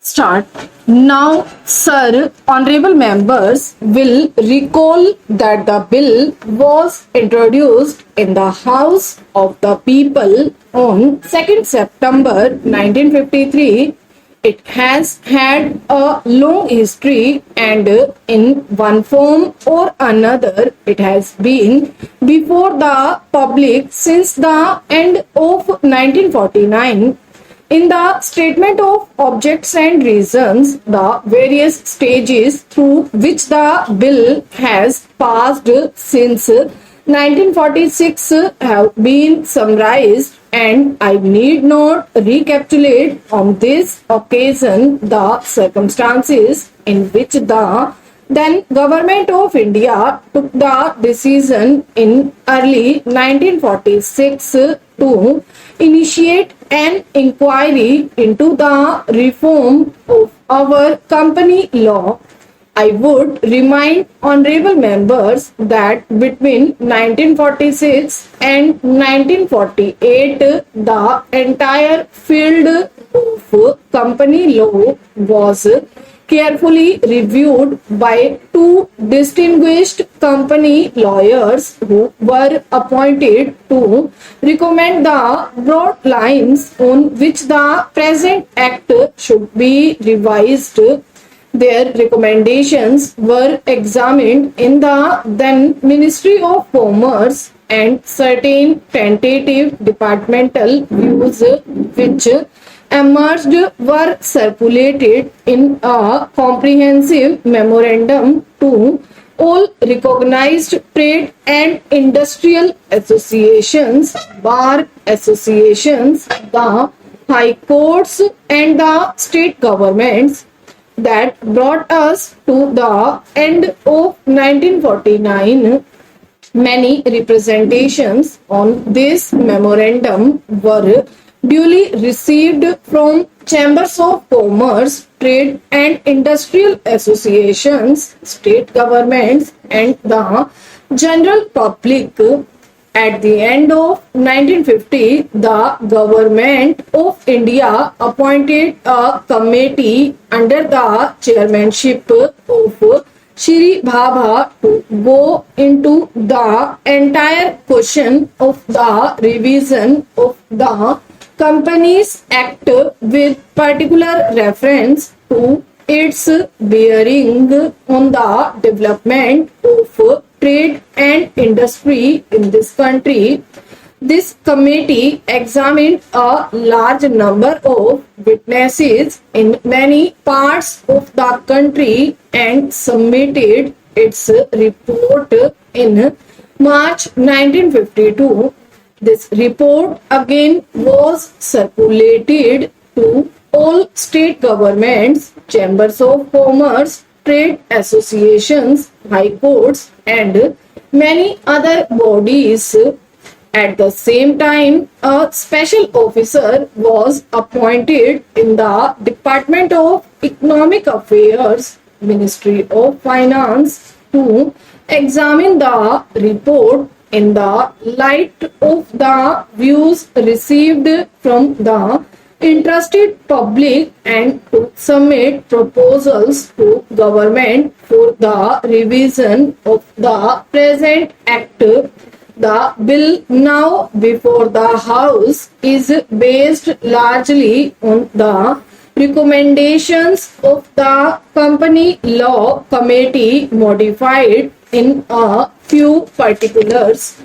Start. Now, sir, honorable members will recall that the bill was introduced in the House of the People on 2nd September 1953. It has had a long history and in one form or another it has been before the public since the end of 1949. In the statement of objects and reasons, the various stages through which the bill has passed since 1946 have been summarized, and I need not recapitulate on this occasion the circumstances in which the then Government of India took the decision in early 1946 to initiate an inquiry into the reform of our company law. I would remind honorable members that between 1946 and 1948, the entire field of company law was carefully reviewed by two distinguished company lawyers who were appointed to recommend the broad lines on which the present act should be revised. Their recommendations were examined in the then Ministry of Commerce, and certain tentative departmental views which emerged were circulated in a comprehensive memorandum to all recognized trade and industrial associations, bar associations, the high courts, and the state governments. That brought us to the end of 1949. Many representations on this memorandum were duly received from chambers of commerce, trade and industrial associations, state governments, and the general public. At the end of 1950, the Government of India appointed a committee under the chairmanship of Shri Bhabha to go into the entire question of the revision of the Companies Act with particular reference to its bearing on the development of trade and industry in this country. This committee examined a large number of witnesses in many parts of the country and submitted its report in March 1952. This report again was circulated to all state governments, chambers of commerce, trade associations, high courts, and many other bodies. At the same time, a special officer was appointed in the Department of Economic Affairs, Ministry of Finance, to examine the report in the light of the views received from the interested public and to submit proposals to government for the revision of the present act. The bill now before the House is based largely on the recommendations of the Company Law Committee, modified in a few particulars.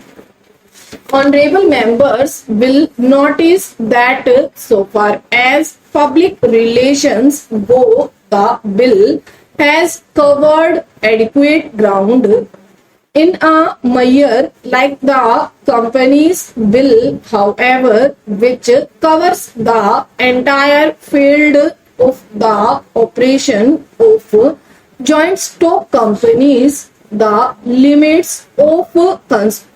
Honorable members will notice that so far as public relations go, the bill has covered adequate ground. In a measure like the Companies Bill, however, which covers the entire field of the operation of joint stock companies, the limits of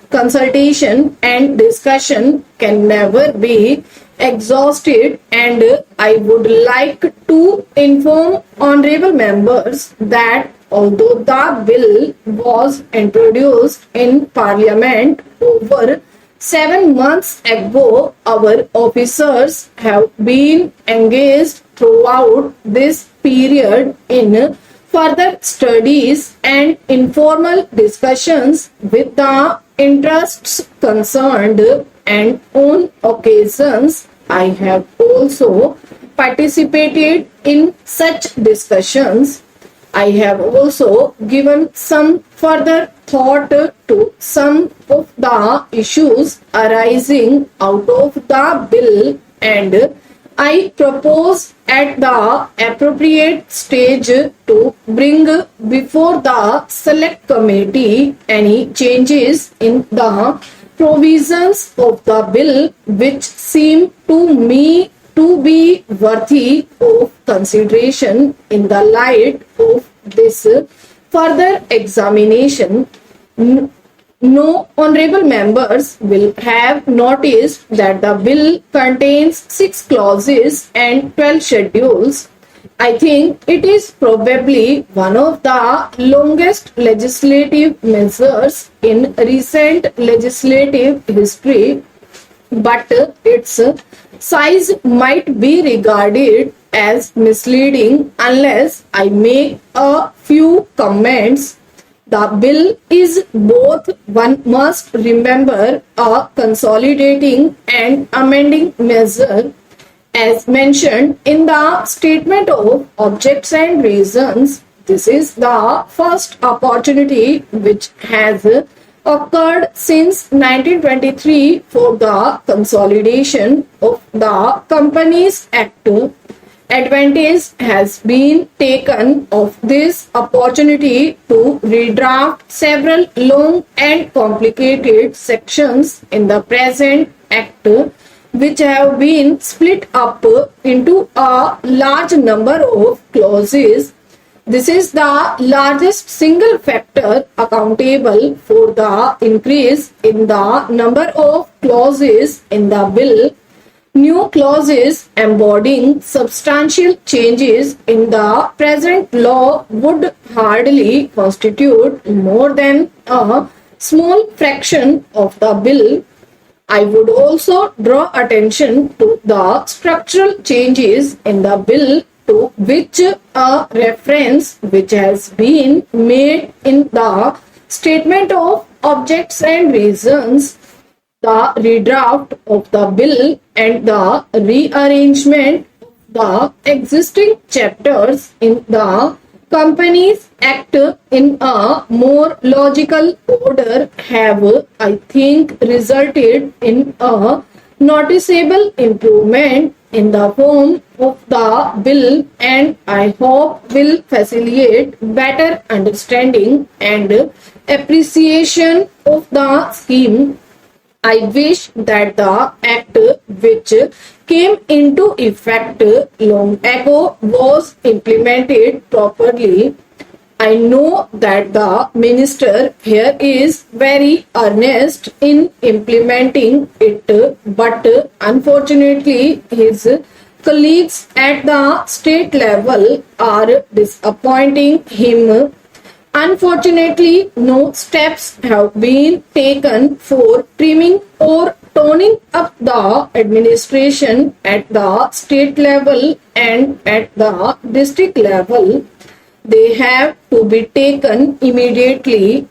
consultation and discussion can never be exhausted, and I would like to inform honorable members that although the bill was introduced in Parliament over 7 months ago, our officers have been engaged throughout this period in further studies and informal discussions with the interests concerned, and on occasions I have also participated in such discussions. I have also given some further thought to some of the issues arising out of the bill, and I propose at the appropriate stage to bring before the select committee any changes in the provisions of the bill which seem to me to be worthy of consideration in the light of this further examination. No honorable members will have noticed that the bill contains 6 clauses and 12 schedules. I think it is probably one of the longest legislative measures in recent legislative history, but its size might be regarded as misleading unless I make a few comments. The bill is both, one must remember, a consolidating and amending measure. As mentioned in the statement of objects and reasons, this is the first opportunity which has occurred since 1923 for the consolidation of the Companies Act. Advantage has been taken of this opportunity to redraft several long and complicated sections in the present Act, which have been split up into a large number of clauses. This is the largest single factor accountable for the increase in the number of clauses in the bill. New clauses embodying substantial changes in the present law would hardly constitute more than a small fraction of the bill. I would also draw attention to the structural changes in the bill to which a reference which has been made in the statement of objects and reasons. The redraft of the bill and the rearrangement of the existing chapters in the Companies Act in a more logical order have, I think, resulted in a noticeable improvement in the form of the bill, and I hope will facilitate better understanding and appreciation of the scheme. I wish that the act which came into effect long ago was implemented properly. I know that the minister here is very earnest in implementing it, but unfortunately his colleagues at the state level are disappointing him. Unfortunately, no steps have been taken for trimming or toning up the administration at the state level and at the district level. They have to be taken immediately.